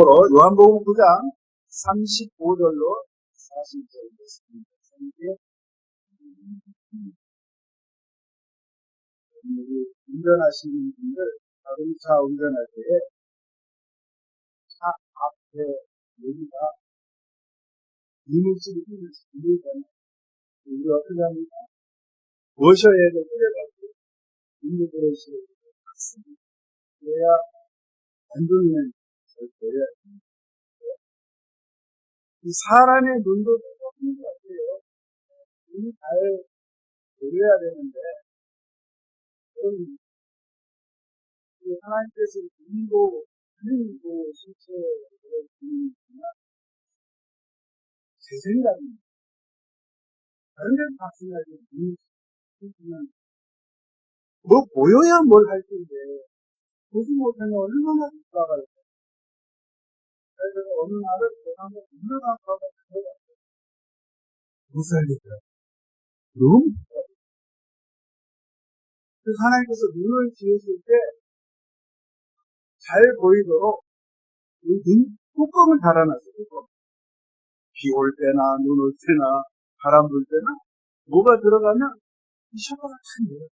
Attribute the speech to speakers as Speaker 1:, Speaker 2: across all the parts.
Speaker 1: 마지막으로 요한복음 9장 35절로 40절 말씀입니다. 우리 운전하시는 분들, 자동차 운전할 때에 차 앞에 여기가 이물질이 있잖아요. 우리 어떻게 합니까? 워셔액을 뿌려가지고 인도그릇을 닦습니다. 그래야 안전을 잘 보여야 됩니다. 이 사람의 눈도 똑같은 것 같아요. 눈이 잘 보여야 되는데, 하나님께서 눈도 실체를 주시지만 제 생각입니다. 다른 데는 마찬가지로 눈이 실체는 뭐 보여야 뭘 할 텐데 보지 못하면 얼마나 뒷가가요. 그래서 어느 날은 제가 한번 눈을 감고 못 살겠어요. 너무 그래서 하나님께서 눈을 지으실 때 잘 보이도록 눈 뚜껑을 달아놨어요. 뚜껑. 비 올 때나 눈 올 때나 바람 불 때나 뭐가 들어가면 이 셔터가 탁 내려가.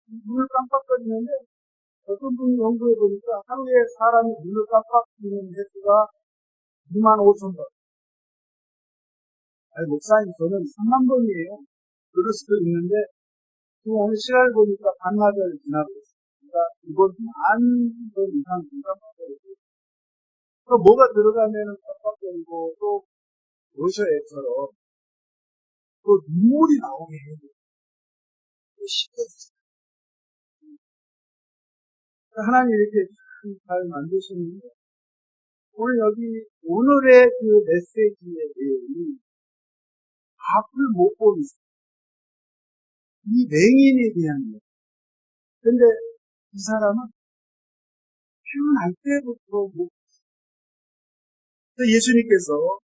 Speaker 1: 눈을 깜빡거리는데 어떤 분이 연구해 보니까 하루에 사람이 눈을 깜빡이는 횟수가 25,000번. 아니 목사님 저는 3만 번이에요. 그럴 수도 있는데 지금 오늘 시간을 보니까 반나절 지나고 있습니다. 그러니까 이번 10,000번 이상 눈 깜빡거리고 또 뭐가 들어가면 깜빡거리고 또 로셔액처럼 또 눈물이 나오게 해요. 또 시켜주세요. 하나님 이렇게 잘 만드셨는데 오늘 여기 오늘의 그 메시지의 내용이 앞을 못 보는 이 맹인에 대한 거예요. 근데 이 사람은 태어날 때부터 못 예수님께서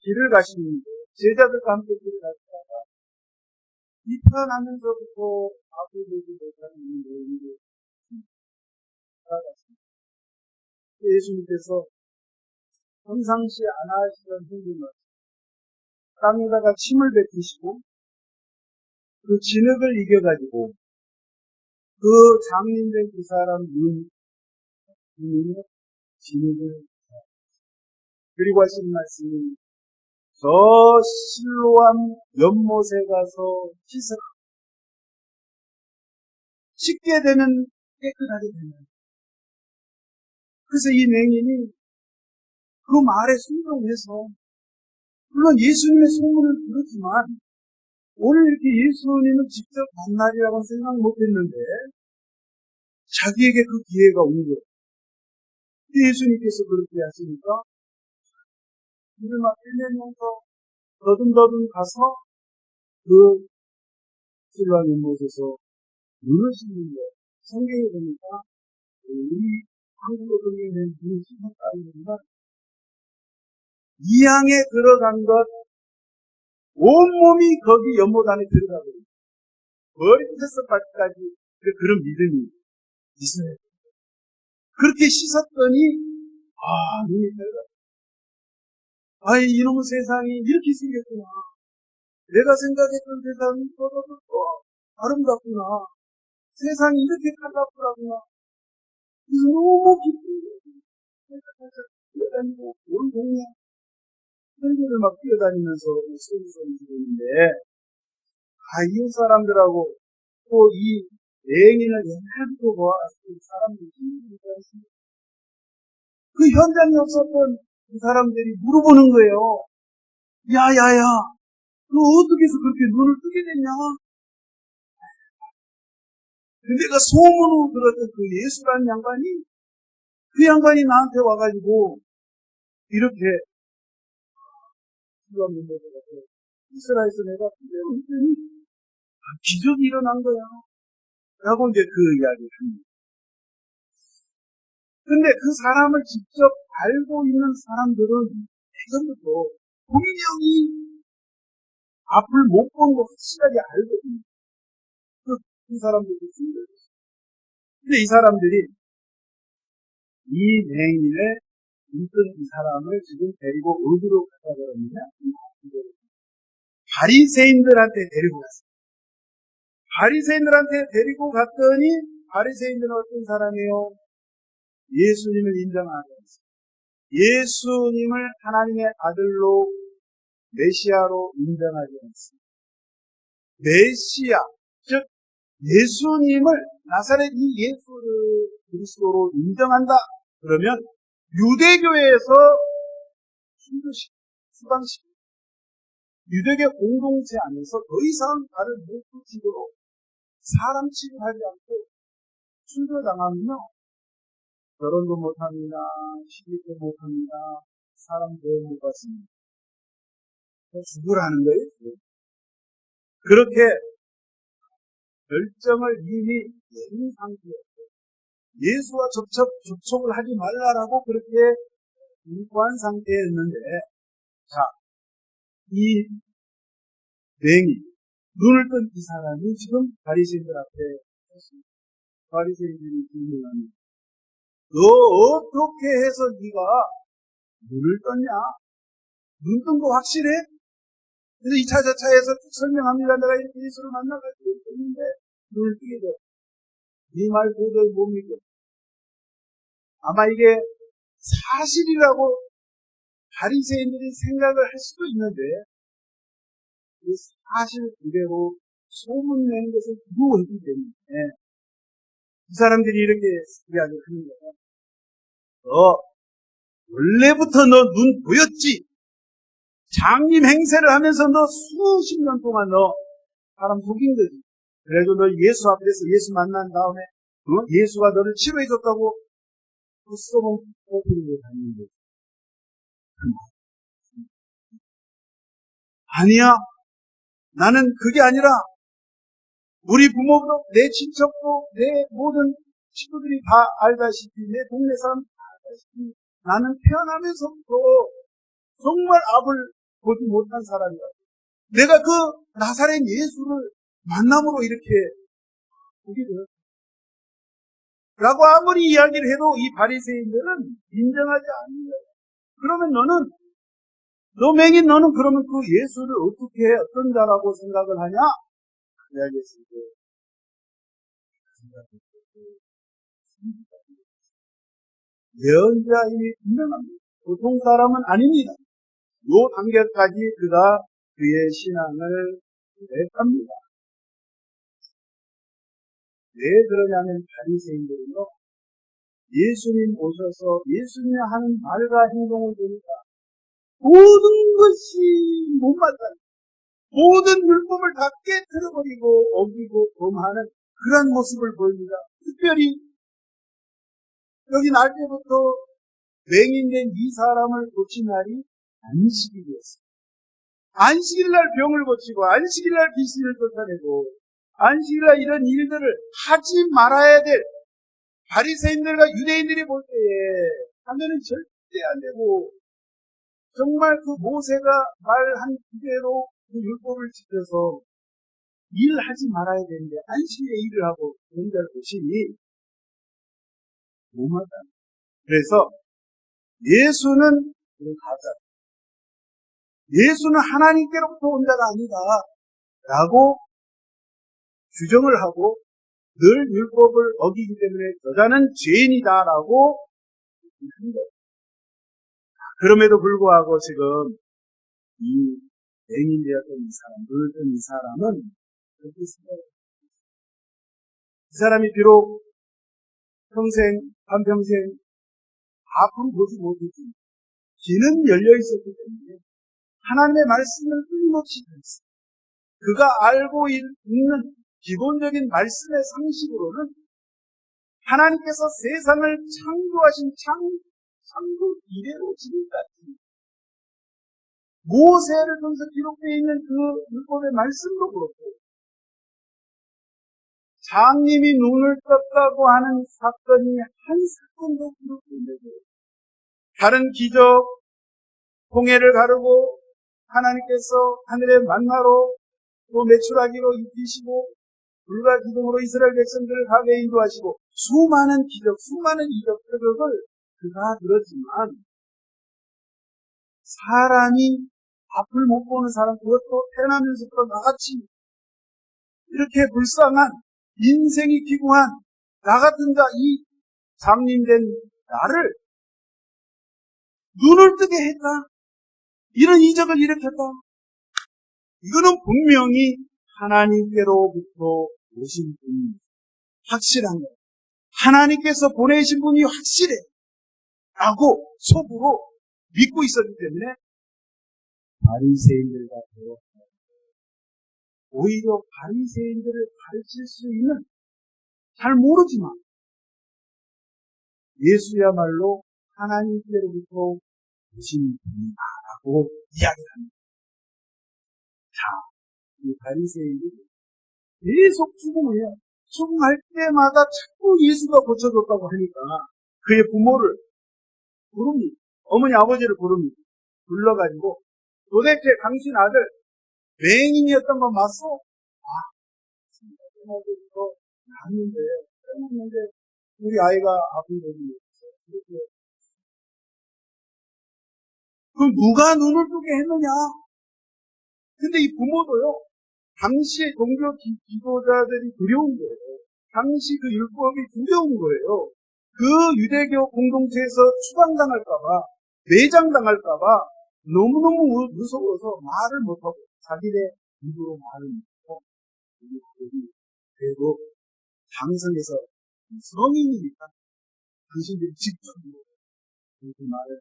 Speaker 1: 길을 가시는데 제자들과 함께 길을 가시다가 태어나면서부터 앞을 보지 못하는 맹인을 살아갔습니다. 예수님께서 평상시 안 하시던 행동을 땅에다가 침을 뱉으시고 그 진흙을 이겨가지고 그 장님된 그 사람 눈에 진흙을 그리고 하신 말씀이 저 실로암 연못에 가서 씻으라. 씻게 되면 깨끗하게 되는. 그래서 이 맹인이 그 말에 순종해서 물론 예수님의 소문을 들었지만 오늘 이렇게 예수님을 직접 만나리라고는 생각 못했는데 자기에게 그 기회가 온 거예요. 예수님께서 그렇게 하시니까 이를 막 끌면서 더듬더듬 가서 그 실로암 연못에서 눈을 씻는 거예요. 성경에 보니까 우리 한국어 성경에는 눈을 씻었다는 것은 이양에 들어간 것 온몸이 거기 연못 안에 들어가거든요. 머리부터 발끝까지 그런 믿음이 있어요. 그렇게 씻었더니 눈이 들어가. 이놈의 세상이 이렇게 생겼구나. 내가 생각했던 세상이 더 아름답구나. 세상이 이렇게 칼라프라구나. 너무 기쁘게 뛰어다니고 온 동네 설교를 막 뛰어다니면서 소리 지르는데 이웃 사람들하고 또 이 여행인을 옛날부터 보아왔을 사람들이 그 현장에 없었던 그 사람들이 물어보는 거예요. 야야야 너 어떻게 해서 그렇게 눈을 뜨게 됐냐? 내가 소문으로 들었던 그 예수라는 양반이 그 양반이 나한테 와가지고 이렇게 이스라엘에서 내가 했더니 기적이 일어난 거야 라고 이제 그 이야기를 합니다. 근데 그 사람을 직접 알고 있는 사람들은 예전부터 분명히 앞을 못 본 거 확실하게 알거든요. 그 사람들이 숨겨졌어요. 근데 이 사람들이 이 맹인의 있던 이 사람을 지금 데리고 어디로 가자 그러느냐? 바리새인들한테 데리고 갔어요. 바리새인들한테 데리고 갔더니 바리새인들은 어떤 사람이에요? 예수님을 인정하지 않습니다. 예수님을 하나님의 아들로 메시아로 인정하지 않습니다. 메시아, 즉 예수님을 나사렛 이 예수를 그리스도로 인정한다. 그러면 유대교에서 순교시키고 수방시키고 유대교 공동체 안에서 더 이상 다른 모든 식으로 사람 취급하지 않고 순교당하면요 결혼도 못합니다. 시집도 못합니다. 사람도 못 받습니다. 죽으라는 거예요. 그렇게 결정을 이미 내린 상태였고 예수와 접촉을 하지 말라라고 그렇게 공포한 상태였는데 자, 이 맹이 눈을 뜬 이 사람이 지금 바리새인들 앞에 섰습니다. 바리새인들이 질문합니다. 너 어떻게 해서 네가 눈을 떴냐? 눈 뜬 거 확실해? 그래서 2차 저차에서 쭉 설명합니다. 내가 이렇게 예수를 만나가지고 있는데 눈을 뜨게 돼. 네 말 도저히 못 믿고. 아마 이게 사실이라고 바리새인들이 생각을 할 수도 있는데 그 사실 그대로 소문내는 것을 두려워했기 때문에 이 사람들이 이렇게 이야기를 하는 거예요. 너 원래부터 너 눈 보였지? 장님 행세를 하면서 너 수십 년 동안 너 사람 속인 거지. 그래도 너 예수 앞에서 예수 만난 다음에 예수가 너를 치료해줬다고 그 소문 뽑히는 다니는 거지. 아니야. 나는 그게 아니라 우리 부모도 내 친척도 내 모든 친구들이 다 알다시피 내 동네 사람 다 알다시피 나는 태어나면서부터 정말 앞을 보지 못한 사람이야. 내가 그 나사렛 예수를 만남으로 이렇게 보게 되었어. 라고 아무리 이야기를 해도 이 바리새인들은 인정하지 않는 거야. 그러면 너 맹인 너는 그러면 그 예수를 어떻게 어떤 자라고 생각을 하냐? 이야기했을 때 예언자임이 분명합니다. 보통 사람은 아닙니다. 요 단계까지 그가 그의 신앙을 고백합니다. 왜 그러냐면 바리새인들은요 예수님 오셔서 예수님이 하는 말과 행동을 보니까 모든 것이 못마땅 모든 율법을 다 깨트려버리고 어기고 범하는 그런 모습을 보입니다. 특별히 여기 날 때부터 맹인된 이 사람을 고친 날이 안식일이었어요. 안식일날 병을 고치고 안식일날 귀신을 쫓아내고 안식일날 이런 일들을 하지 말아야 될 바리새인들과 유대인들이 볼 때에 하면은 절대 안 되고 정말 그 모세가 말한 그대로 그 율법을 지켜서 일하지 말아야 되는데 안식일에 일을 하고 그런 걸 보시니 못마땅. 그래서 예수는 가짜. 예수는 하나님께로부터 온 자가 아니다 라고 규정을 하고 늘 율법을 어기기 때문에 저자는 죄인이다라고 한 거예요. 그럼에도 불구하고 지금 이 맹인되었던 이 사람, 눈을 뜬 이 사람은 그렇게 생각해요. 이 사람이 비록 한평생 앞으로 보지 못했지만 귀는 열려 있었기 때문에 하나님의 말씀을 끊임없이 들었어요. 그가 알고 있는 기본적인 말씀의 상식으로는 하나님께서 세상을 창조하신 창조 이래로 지금까지 모세를 통해서 기록되어 있는 그 율법의 말씀도 그렇고 장님이 눈을 떴다고 하는 사건이 한 사건도 기록되어 있는데 다른 기적, 홍해를 가르고 하나님께서 하늘의 만나로 또 메추라기로 입히시고 불과 기둥으로 이스라엘 백성들을 가게 인도하시고 수많은 기적, 수많은 이적 표적을 그가 들었지만 사람이 앞을 못 보는 사람, 그것도 태어나면서부터 나같이 이렇게 불쌍한, 인생이 기구한 나 같은 자, 이 장님된 나를 눈을 뜨게 했다. 이런 이적을 일으켰다. 이거는 분명히 하나님께로부터 오신 분이 확실한 거예요. 하나님께서 보내신 분이 확실해 라고 속으로 믿고 있었기 때문에 바리새인들과 대화했어요. 오히려 바리새인들을 가르칠 수 있는, 잘 모르지만 예수야말로 하나님께로부터 오신 분이다라고 이야기를 합니다. 자, 이 바리새인들이 계속 추궁을 해요. 추궁할 때마다 자꾸 예수가 고쳐줬다고 하니까 그의 부모를 부릅니다. 어머니 아버지를 부릅니다. 불러가지고 도대체 당신 아들 맹인이었던 건 맞소? 아, 진짜 이거 났는데 우리 아이가 아픈 거지. 이렇게. 그럼 누가 눈을 뜨게 했느냐? 근데 이 부모도요, 당시의 종교 지도자들이 두려운 거예요. 당시 그 율법이 두려운 거예요. 그 유대교 공동체에서 추방당할까봐, 매장당할까봐 너무너무 무서워서 말을 못하고, 자기네 입으로 말을 못하고, 그래도 장성에서 성인이니까 당신들이 직접 그렇게 말을.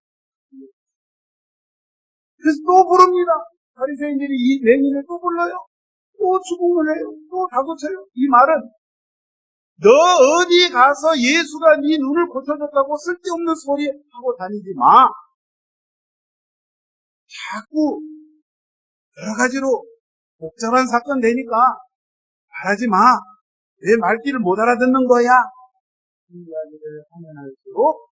Speaker 1: 그래서 또 부릅니다. 바리새인들이 이 맹인을 또 불러요. 또 추궁을 해요. 또 다그쳐요. 이 말은 너 어디 가서 예수가 네 눈을 고쳐줬다고 쓸데없는 소리 하고 다니지 마. 자꾸 여러 가지로 복잡한 사건 되니까 말하지 마. 내 말귀를 못 알아듣는 거야. 이 이야기를 하면 할수록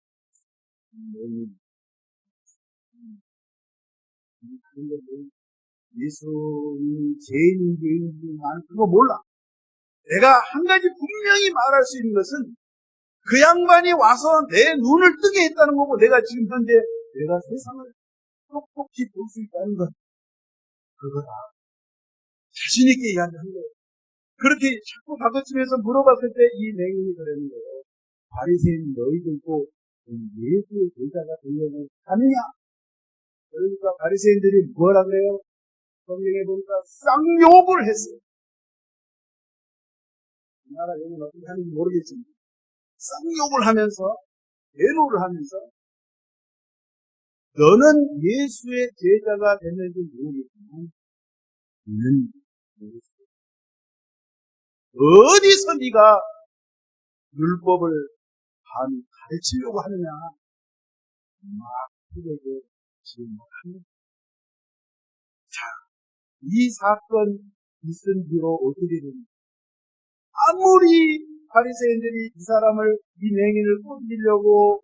Speaker 1: 예수님이 죄인인지 나는 그거 몰라. 내가 한 가지 분명히 말할 수 있는 것은 그 양반이 와서 내 눈을 뜨게 했다는 거고, 내가 지금 현재 내가 세상을 똑똑히 볼 수 있다는 것, 그거다. 자신있게 이야기한 거예요. 그렇게 자꾸 다그치면서 물어봤을 때 이 맹인이 그러는 거예요. 바리새인 너희들도 예수의 제자가 되려고 하느냐? 그러니까 바리새인들이 뭐라 그래요? 성경에 보니까 쌍욕을 했어요. 우리나라 욕은 어떻게 하는지 모르겠지만 쌍욕을 하면서, 대노를 하면서, 너는 예수의 제자가 됐는지 모르겠지만 너는 어디서 네가 율법을 감히 가르치려고 하느냐? 막 그에게 질문합니다. 자, 이 사건 있은 뒤로 어떻게 됩니까? 아무리 바리새인들이 이 사람을, 이 맹인을 꾸짖으려고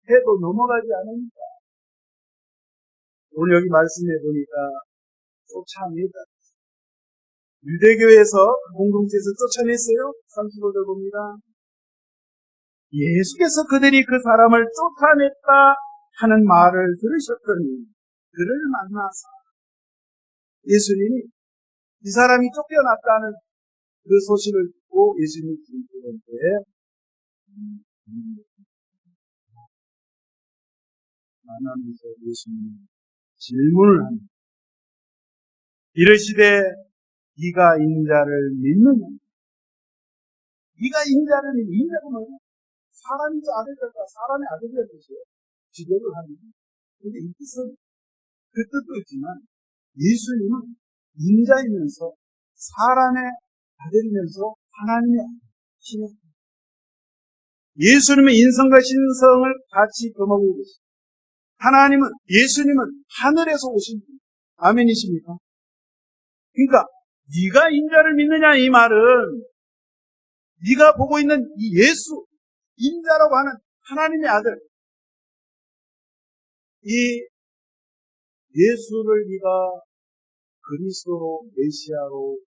Speaker 1: 해도 넘어가지 않으니까 오늘 여기 말씀해 보니까 쫓아냅니다. 유대교에서 공동체에서 쫓아냈어요. 35절 봅니다. 예수께서 그들이 그 사람을 쫓아냈다 하는 말을 들으셨더니 그를 만나서, 예수님이 이 사람이 쫓겨났다는 그 소식을 듣고 예수님이 그들한테 만나면서 예수님이 질문을 합니다. 이르시되 네가 인자를 믿느냐? 네가 인자를 믿느냐? 인자가 뭐냐? 사람이지 아들이다. 사람의 아들이라는 뜻이에요. 지도를 하는. 근데 이 뜻은 그 뜻도 있지만 예수님은 인자이면서 사람의 아들이면서 하나님의 신의, 예수님은 인성과 신성을 같이 겸하고 계십니다. 하나님은, 예수님은 하늘에서 오신 분. 아멘이십니까? 그러니까 네가 인자를 믿느냐, 이 말은 네가 보고 있는 이 예수, 인자라고 하는 하나님의 아들, 이 예수를 네가 그리스도로, 메시아로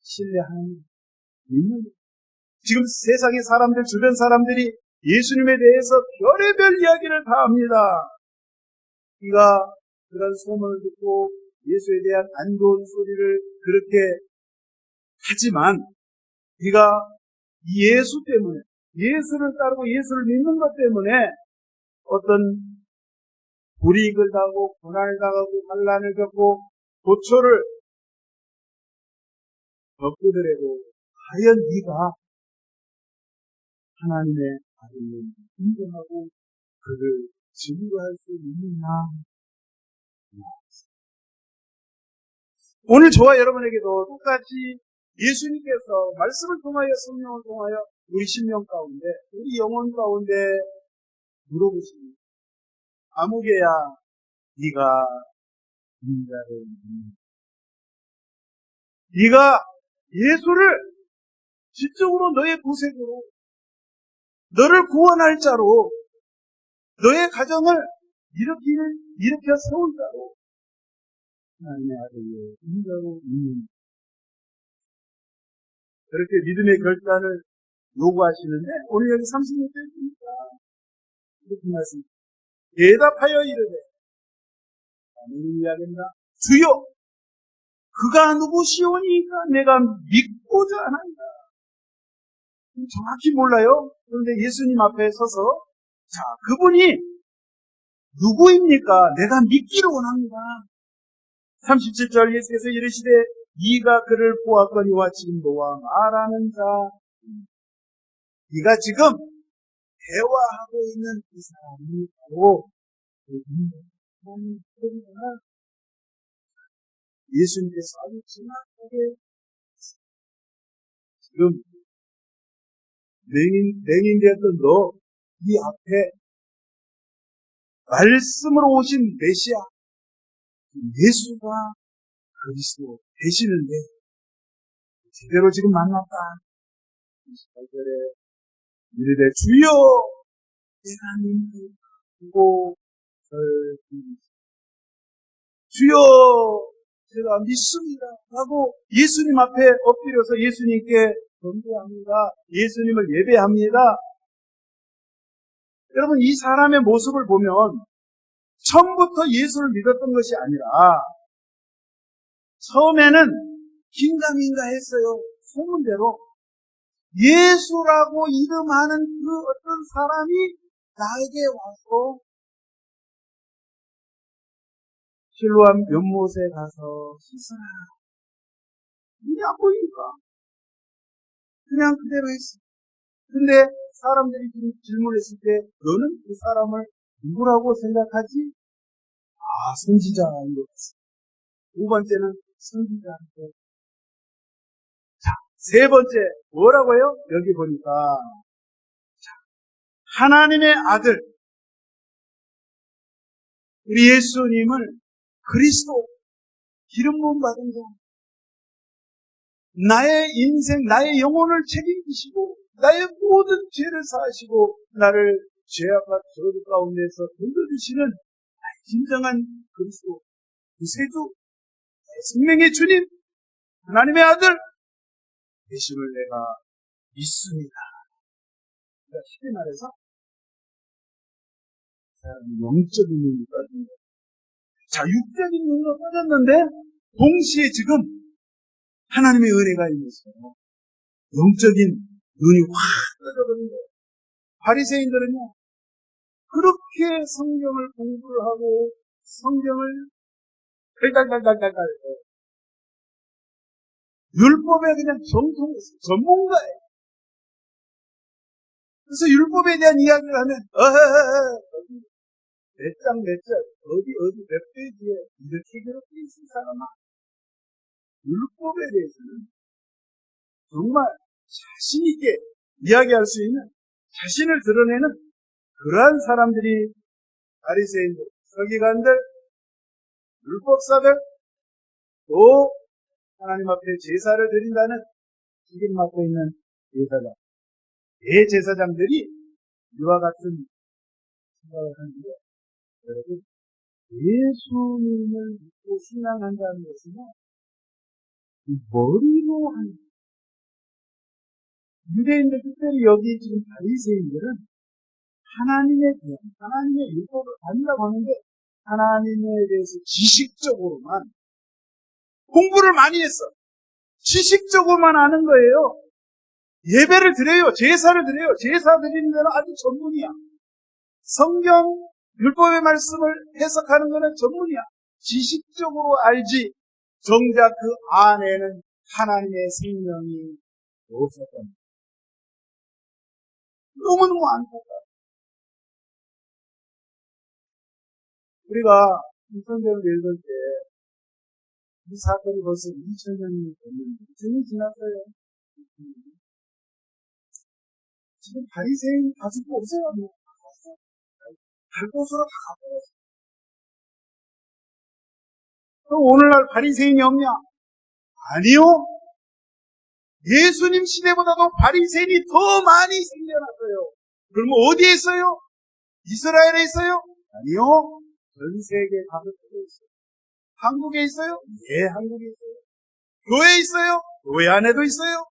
Speaker 1: 신뢰하는, 믿는, 지금 세상의 사람들, 주변 사람들이 예수님에 대해서 별의별 이야기를 다 합니다. 네가 그런 소문을 듣고 예수에 대한 안 좋은 소리를 그렇게 하지만 네가 예수 때문에, 예수를 따르고 예수를 믿는 것 때문에 어떤 불이익을 당하고 고난을 당하고 환난을 겪고 고초를 겪으더라도 과연 네가 하나님의 아들을 인정하고 그를 증거할 수 있느냐? 오늘 저와 여러분에게도 똑같이 예수님께서 말씀을 통하여 성령을 통하여 우리 심령 가운데, 우리 영혼 가운데 물어보십니다. 아무개야, 네가 인자를 믿느냐? 네가 예수를 지적으로 너의 구세주로, 너를 구원할 자로, 너의 가정을 일으켜 세울 자로 하나님의 아들을 인자로 믿는, 그렇게 믿음의 결단을 요구하시는데 오늘 여기 36절에 보니까 이렇게 말씀, 대답하여 이르되 나는 이야기한다. 주여, 그가 누구시오니까 내가 믿고자 하나이다. 정확히 몰라요. 그런데 예수님 앞에 서서 자, 그분이 누구입니까? 내가 믿기를 원합니다. 37절 예수께서 이르시되 네가 그를 보았거니와 지금 너와 말하는 자, 네가 지금 대화하고 있는 그 사람이 바로 예수님께서 아주 정확하게 지금 맹인되었던 너, 이 앞에 말씀으로 오신 메시아 예수가 그리스도 되시는데 제대로 지금 만났다. 28절에 이르되 주여 내가 믿는 보고 주여 제가 믿습니다 하고 예수님 앞에 엎드려서 예수님께 경배합니다. 예수님을 예배합니다. 여러분, 이 사람의 모습을 보면 처음부터 예수를 믿었던 것이 아니라 처음에는 긴가민가 했어요. 소문대로 예수라고 이름하는 그 어떤 사람이 나에게 와서 실로암 연못에 가서 씻어라. 이게 안 보이니까 그냥 그대로 했어. 근데 사람들이 질문했을 때 너는 그 사람을 누구라고 생각하지? 아, 선지자인 것 같습니다. 두 번째는 선지자인데, 자, 세 번째 뭐라고요? 여기 보니까 하나님의 아들 우리 예수님을 그리스도 기름 부음 받은 자, 나의 인생, 나의 영혼을 책임지시고 나의 모든 죄를 사하시고 나를 죄악과 저주 가운데서 건져주시는 진정한 그리스도 구세주, 생명의 주님, 하나님의 아들 되심을 내가 믿습니다. 그러니까 쉽게 말해서 영적인 눈이 떠진 거예요. 자, 육적인 눈으로 떠졌는데 동시에 지금 하나님의 은혜가 있어요. 영적인 눈이 확 떠져버린 거예요. 바리새인들은요, 그렇게 성경을 공부를 하고 성경을 달달달달달달 율법에 그냥 정통했어요. 전문가예요. 그래서 율법에 대한 이야기를 하면 몇 장 몇 절 어디 몇 페이지에 이렇게 그렇게 있을 사람아. 율법에 대해서는 정말 자신 있게 이야기할 수 있는, 자신을 드러내는 그러한 사람들이 바리새인들, 서기관들, 율법사들, 또 하나님 앞에 제사를 드린다는 책임 맡고 있는 제사장, 대제사장들이 이와 같은 생각을 하는데, 여러분, 예수님을 믿고 신앙한다는 것은 머리로 하는, 유대인들, 특별히 여기 지금 바리새인들은 하나님의 율법을 받는다고 하는데 하나님에 대해서 지식적으로만 공부를 많이 했어. 지식적으로만 아는 거예요. 예배를 드려요. 제사를 드려요. 제사 드리는 데는 아주 전문이야. 성경, 율법의 말씀을 해석하는 것은 전문이야. 지식적으로 알지 정작 그 안에는 하나님의 생명이 없었던 거야. 너무너무 안타까워. 우리가 이 성경을 읽을 때 이 사건이 벌써 2000년이 됐는데 2000년이 지났어요. 지금 바리새인 가지고 없어요. 갈 곳으로 다 가버렸어요. 그럼 오늘날 바리새인이 없냐? 아니요. 예수님 시대보다도 바리새인이 더 많이 생겨났어요. 그러면 어디에 있어요? 이스라엘에 있어요? 아니요. 전 세계 다국에 있어요. 한국에 있어요? 예, 한국에 있어요. 교회에 있어요? 교회 안에도 있어요.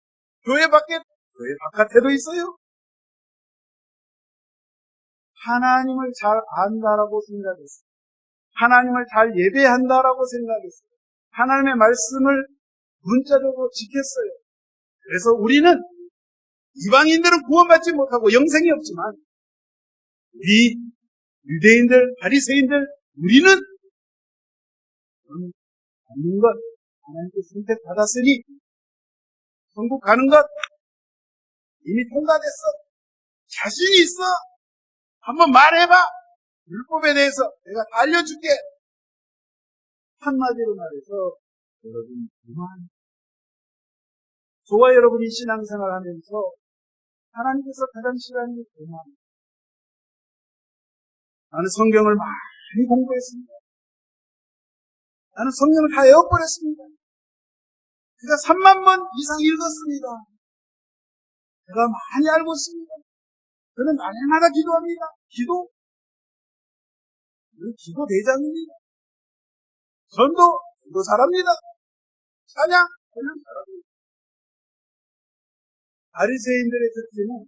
Speaker 1: 교회 바깥에도 있어요. 하나님을 잘 안다라고 생각했어요. 하나님을 잘 예배한다라고 생각했어요. 하나님의 말씀을 문자적으로 지켰어요. 그래서 우리는 이방인들은 구원받지 못하고 영생이 없지만 우리 유대인들, 바리새인들 우리는 받는 것, 하나님께 선택받았으니 천국 가는 것 이미 통과됐어. 자신이 있어. 한번 말해봐. 율법에 대해서 내가 다 알려줄게. 한마디로 말해서 여러분 그만. 저와 여러분이 신앙생활 하면서 하나님께서 가장 싫어하는 게 그만. 나는 성경을 많이 공부했습니다. 나는 성경을 다 외워버렸습니다. 제가 3만 번 이상 읽었습니다. 제가 많이 알고 있습니다. 저는 날마다 기도합니다. 기도 대장입니다. 전도 잘합니다. 찬양 잘합니다. 바리새인들의 특징은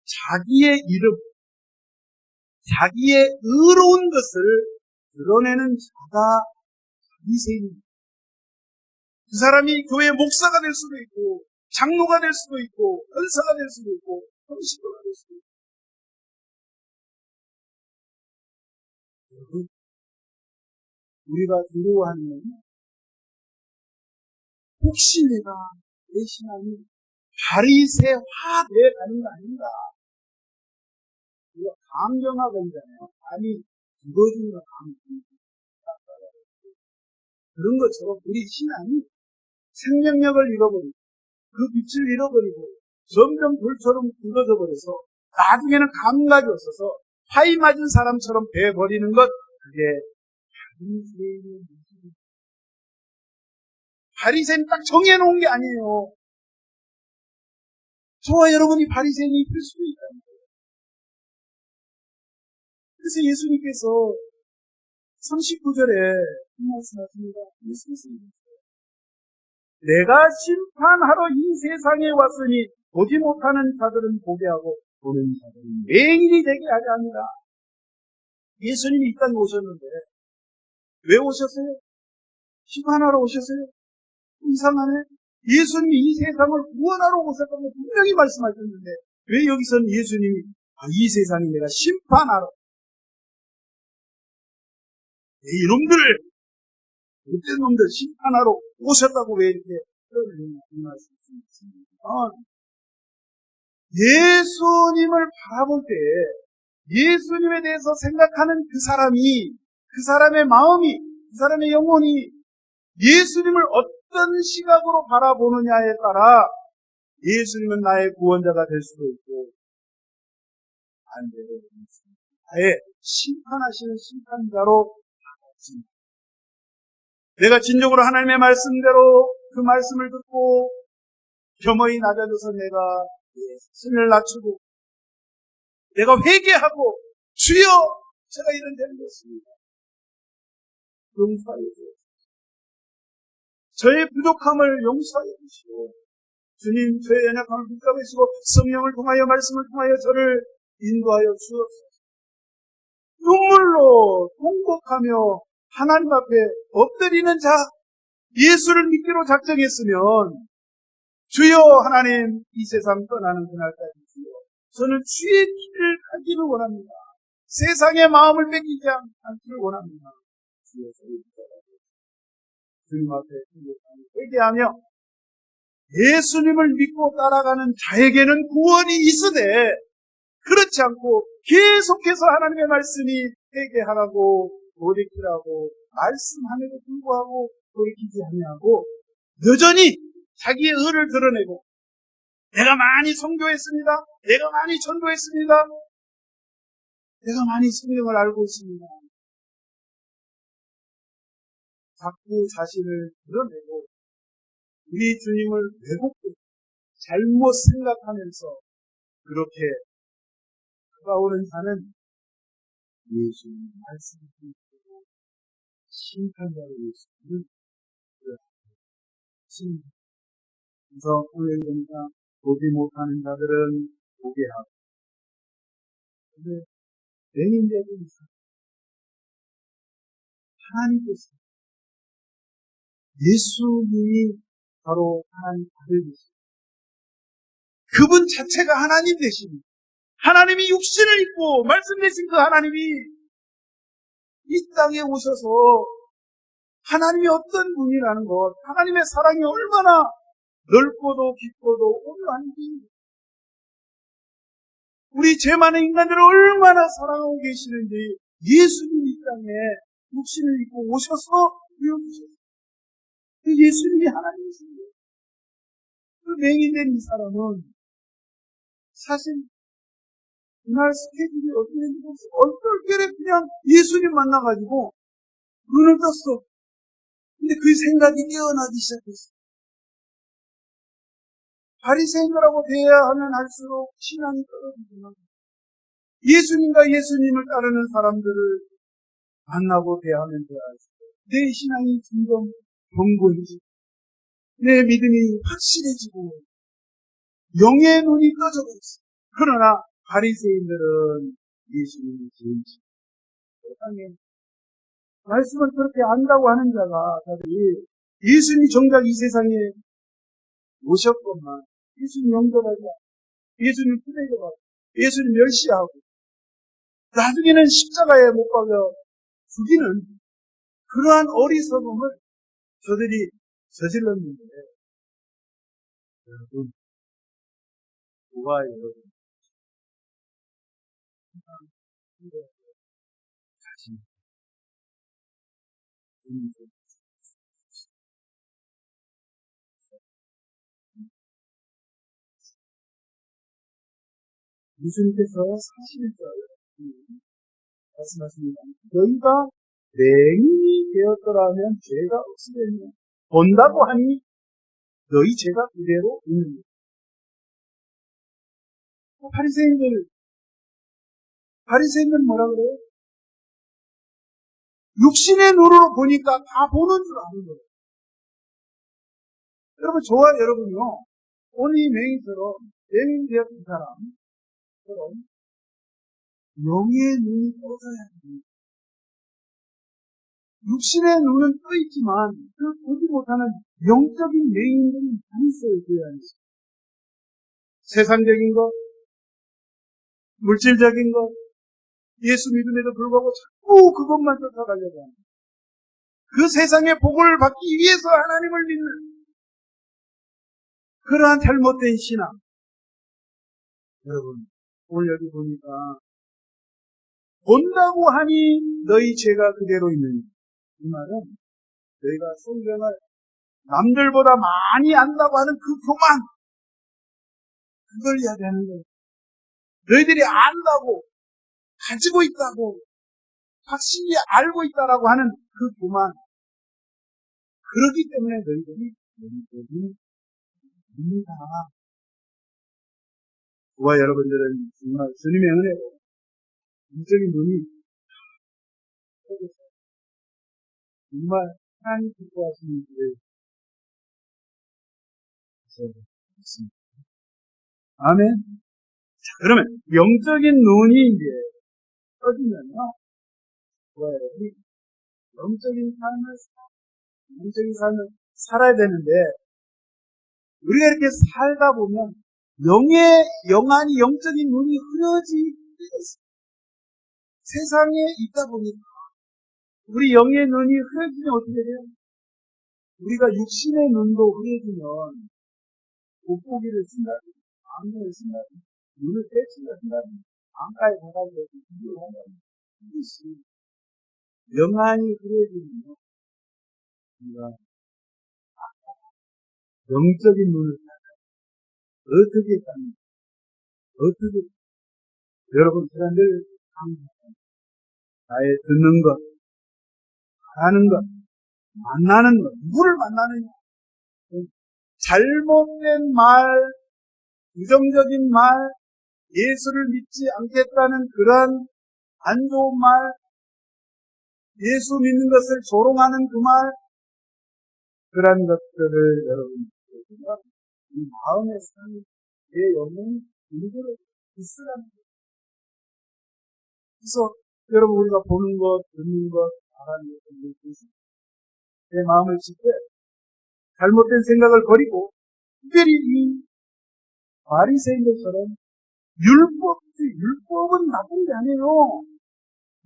Speaker 1: 자기의 이름, 자기의 의로운 것을 드러내는 자가 바리새인입니다. 그 사람이 교회 목사가 될 수도 있고, 장로가 될 수도 있고, 권사가 될 수도 있고, 성시도가 될 수도 있고. 여러분, 우리가 두려워하는 건 혹시 내 신앙이 바리새화되어 가는 거 아닌가? 우리가 감정하건잖아요. 아니, 죽어진 거 그런 것처럼 우리 신앙이 생명력을 잃어버리고 그 빛을 잃어버리고 점점 돌처럼 굳어져 버려서 나중에는 감각이 없어서 파이 맞은 사람처럼 돼버리는 것, 그게 바리새인의 모습입니다. 바리새인 딱 정해놓은 게 아니에요. 저와 여러분이 바리새인이 될 수도 있다는 거예요. 그래서 예수님께서 39절에 말씀하십니다. 내가 심판하러 이 세상에 왔으니 보지 못하는 자들은 보게 하고 보는 자들은 맹인이 되게 하려 합니다. 예수님이 이 땅에 오셨는데 왜 오셨어요? 심판하러 오셨어요? 이상하네. 예수님이 이 세상을 구원하러 오셨다고 분명히 말씀하셨는데 왜 여기서는 예수님이 이 세상에 내가 심판하러, 이놈들, 못된 놈들 심판하러 오셨다고 왜 이렇게 표현했냐 이 말씀이십니다. 예수님을 바라볼 때 예수님에 대해서 생각하는 그 사람이, 그 사람의 마음이, 그 사람의 영혼이 예수님을 어떤 시각으로 바라보느냐에 따라 예수님은 나의 구원자가 될 수도 있고 반대로 나의 심판하시는 심판자로 바라봅니다. 내가 진정으로 하나님의 말씀대로 그 말씀을 듣고 겸허히 낮아져서 내가 스승을 낮추고 내가 회개하고 주여 제가 이런 죄를 했습니다. 용서해 주옵소서. 저의 부족함을 용서해 주시고 주님 저의 연약함을 붙잡으시고 성령을 통하여 말씀을 통하여 저를 인도하여 주옵소서. 눈물로 통곡하며 고백하며 하나님 앞에 엎드리는 자, 예수를 믿기로 작정했으면 주여 하나님, 이 세상 떠나는 그날까지 주여 저는 주의 길을 가기를 원합니다. 세상의 마음을 뺏기지 않기를 원합니다. 주여 저를 붙잡아주세요. 주님 앞에 회개하며 예수님을 믿고 따라가는 자에게는 구원이 있으되, 그렇지 않고 계속해서 하나님의 말씀이 회개하라고 돌이키라고 말씀함에도 불구하고 돌이키지 아니하고 여전히 자기의 의를 드러내고, 내가 많이 선교했습니다, 내가 많이 전도했습니다, 내가 많이 성경을 알고 있습니다, 자꾸 자신을 드러내고 우리 주님을 왜곡되고 잘못 생각하면서 그렇게 다가오는 자는 예수님 말씀을 듣고 심판자로 예수님을 믿습니다. 그래서 오늘 보니까 보지 못하는 자들은 보게 하고, 근데 맹인되는 이상 하나님께서 예수님이 바로 하나님 아들 되십니다. 그분 자체가 하나님 되십니다. 하나님이 육신을 입고 말씀 되신 그 하나님이 이 땅에 오셔서 하나님이 어떤 분이라는 것, 하나님의 사랑이 얼마나 넓고도 깊고도 오묘한지, 우리 죄 많은 인간들을 얼마나 사랑하고 계시는지 예수님이 이 땅에 육신을 입고 오셔서 보여주셨어요. 예수님이 하나님이십니다. 그 맹인된 이 사람은 사실 그날 스케줄이 어떻게 되는지 모르겠어요. 얼떨결에 그냥 예수님 만나가지고 눈을 떴어. 근데 그 생각이 깨어나기 시작했어. 바리새인들하고 대해야 하면 할수록 신앙이 떨어지지만 예수님과 예수님을 따르는 사람들을 만나고 대하면 대할수록 내 신앙이 점점 견고해지고 내 믿음이 확실해지고 영의 눈이 떠져가 있어. 그러나 바리새인들은 예수님이 제일이시고 세상에 말씀을 그렇게 안다고 하는 자가 다들 예수님이 정작 이 세상에 오셨건만 예수님 영접하지 않고 예수님 부대접하고 예수님 멸시하고 나중에는 십자가에 못 박여 죽이는 그러한 어리석음을 저들이 저질렀는데, 여러분, 누가 여러분 자신 예수님께서 41절 말씀하십니다. 너희가 맹인이 되었더라면 죄가 없으려니 본다고 하니 너희 죄가 그대로 있느니라. 바리새인들 뭐라 그래요? 육신의 눈으로 보니까 다 보는 줄 아는 거예요. 여러분, 저와 여러분이요, 오늘 이 맹인 되었던 사람처럼 영의 눈이 떠져야 합니다. 육신의 눈은 떠있지만 그 보지 못하는 영적인 맹인들이 많이 있어요. 그 안에 세상적인 것, 물질적인 것, 예수 믿음에도 불구하고 자꾸 그것만 쫓아가려고 합니다. 그 세상의 복을 받기 위해서 하나님을 믿는 그러한 잘못된 신앙. 여러분, 오늘 여기 보니까 본다고 하니 너희 죄가 그대로 있느니, 이 말은 너희가 성경을 남들보다 많이 안다고 하는 그 교만, 그걸 이야기하는 거예요. 너희들이 안다고, 가지고 있다고, 확실히 알고 있다라고 하는 그 교만, 그렇기 때문에 너희들이 믿는다. 저와 여러분들은 정말 주님의 은혜로 영적인 눈이 정말 하나님 기뻐하시는 길을 있습니다. 아멘. 자, 그러면 영적인 눈이 이제 떠지면요, 저와 여러분이 영적인 삶을 살아야 되는데, 우리가 이렇게 살다 보면, 영안이, 영적인 눈이 흐려지게 있어요. 세상에 있다 보니까, 우리 영의 눈이 흐려지면 어떻게 돼요? 우리가 육신의 눈도 흐려지면, 돋보기를 쓴다든지, 안경을 쓴다든지, 눈을 떼친다든지, 안가에 가가지고 비교를 한다든지, 이것이 영안이 흐려지면, 우리가 영적인 눈을 어떻게 하는, 어떻게, 여러분, 제가 늘 나의 듣는 것, 하는 것, 만나는 것, 누구를 만나느냐, 잘못된 말, 부정적인 말, 예수를 믿지 않겠다는 그런 안 좋은 말, 예수 믿는 것을 조롱하는 그 말, 그런 것들을 여러분, 이 마음의 삶, 내 영혼이 일부러 있으라는 거예요. 그래서 여러분, 우리가 보는 것, 듣는 것, 말하는 것을 내 마음을 칠 때 잘못된 생각을 버리고 특별히 이 바리새인들처럼 율법은 나쁜 게 아니에요.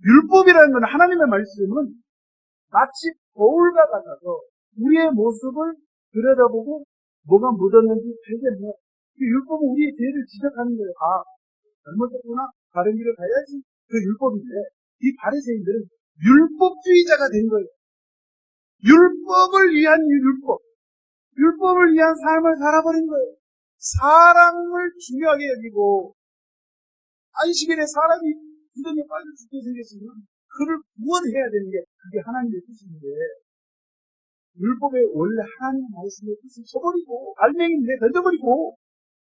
Speaker 1: 율법이라는 건 하나님의 말씀은 마치 거울과 같아서 우리의 모습을 들여다보고 뭐가 묻었는지 발견해. 율법은 우리의 죄를 지적하는 거예요. 아, 잘못했구나. 다른 길을 가야지. 그 율법인데 이 바리새인들은 율법주의자가 된 거예요. 율법을 위한 율법을 위한 삶을 살아버린 거예요. 사람을 중요하게 여기고 안식일에 사람이 구덩이에 빠져 죽게 생겼으면 그를 구원해야 되는 게 그게 하나님의 뜻인데 율법의 원래 하나님의 말씀의 뜻을 써버리고 알맹이인데 던져버리고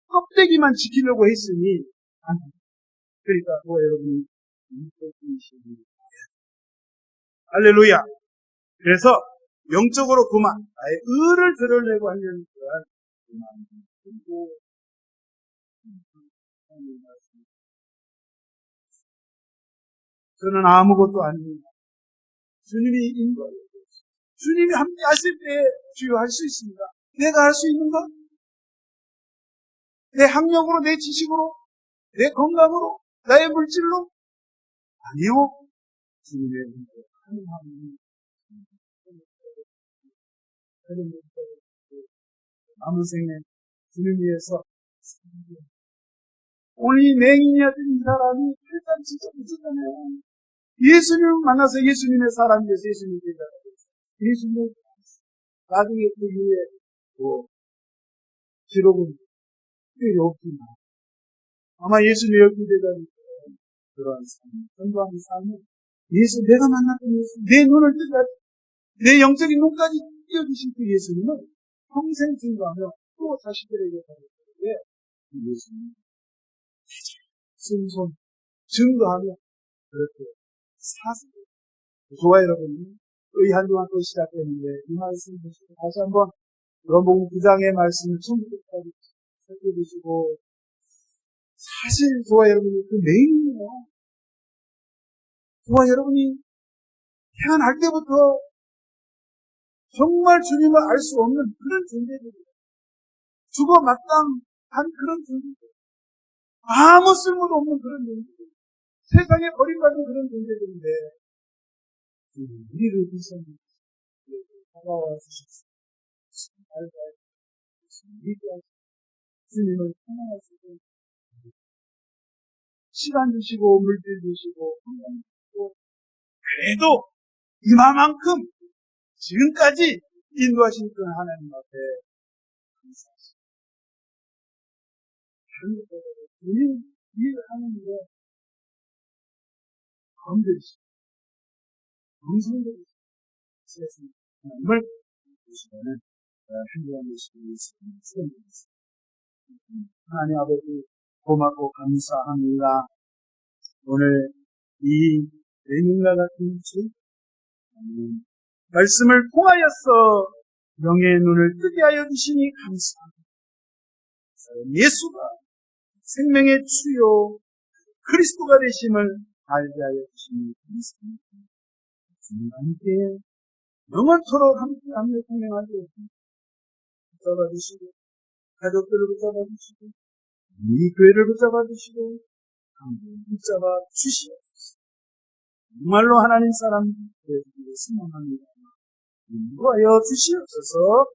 Speaker 1: 껍데기만 지키려고 했으니 그러니까 여러분이 율법주의시기 할렐루야. 그래서 영적으로 그만 나의 의를 드러내고 하려는 그만 그리고 저는 아무것도 아닙니다. 주님이 인도하여 주님이 함께 하실 때 주여 할 수 있습니다. 내가 할 수 있는가? 내 학력으로, 내 지식으로, 내 건강으로, 나의 물질로? 아니요. 주님의 인도 하나님 남은 생에 주님 위해서 오늘 이 맹인이었던 이 사람이 일단 진짜 무섭잖아요. 예수님을 만나서 예수님의 사람이 돼서 예수님의 제자가 됐어요. 예수님을 나중에 그 이후에 기록은 특별히 없지만 아마 예수님의 열두제자는 그러한 삶, 전도하는 삶은 내가 만났던 예수, 내 눈을 뜨게 내 영적인 눈까지 띄워주신 그 예수님은 평생 증거하며 또 자식들에게 가르치는데 예수님 순손 증거하며 그렇게 사세요. 좋아요, 여러분. 이 한동안 또 시작했는데 이 말씀 보시고 다시 한번 요한복음 9장의 말씀을 처음부터까지 살펴보시고 사실 저와 여러분이 그 메인이에요. 저와 여러분이 태어날 때부터 정말 주님을 알 수 없는 그런 존재들이에요. 죽어 마땅한 그런 존재들. 아무 쓸모도 없는 그런 존재들. 세상에 버림받은 그런 존재들인데 우리를 위해서 다가와 주셨습니다. 주님을 사랑하시고 시간 주시고 물질 주시고 건강 주시고 그래도 이만큼 지금까지 인도하신 그 하나님 앞에 감사하십니다. 다른 것보다 주님 일을 하는데 검들이시고 정성들이시고 세상 하나님을 보시면은 한주한 예수님을 수행하겠습니다. 하나님 아버지 고맙고 감사합니다. 오늘 이 레닌과 같은 주 말씀을 통하여서 영의 눈을 뜨게 하여 주시니 감사합니다. 예수가 생명의 주요 그리스도가 되심을 알게 하여 주시니 감사합니다. 주님 함께 영원토록 함께 동행하게 붙잡아 주시고, 가족들을 붙잡아 주시고, 이 교회를 붙잡아 주시고, 붙잡아 주시옵소서. 정말로 하나님 사람 되기를 소망합니다. 인도하여 주시옵소서.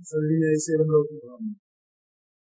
Speaker 1: 설리네의 이름으로 기도합니다.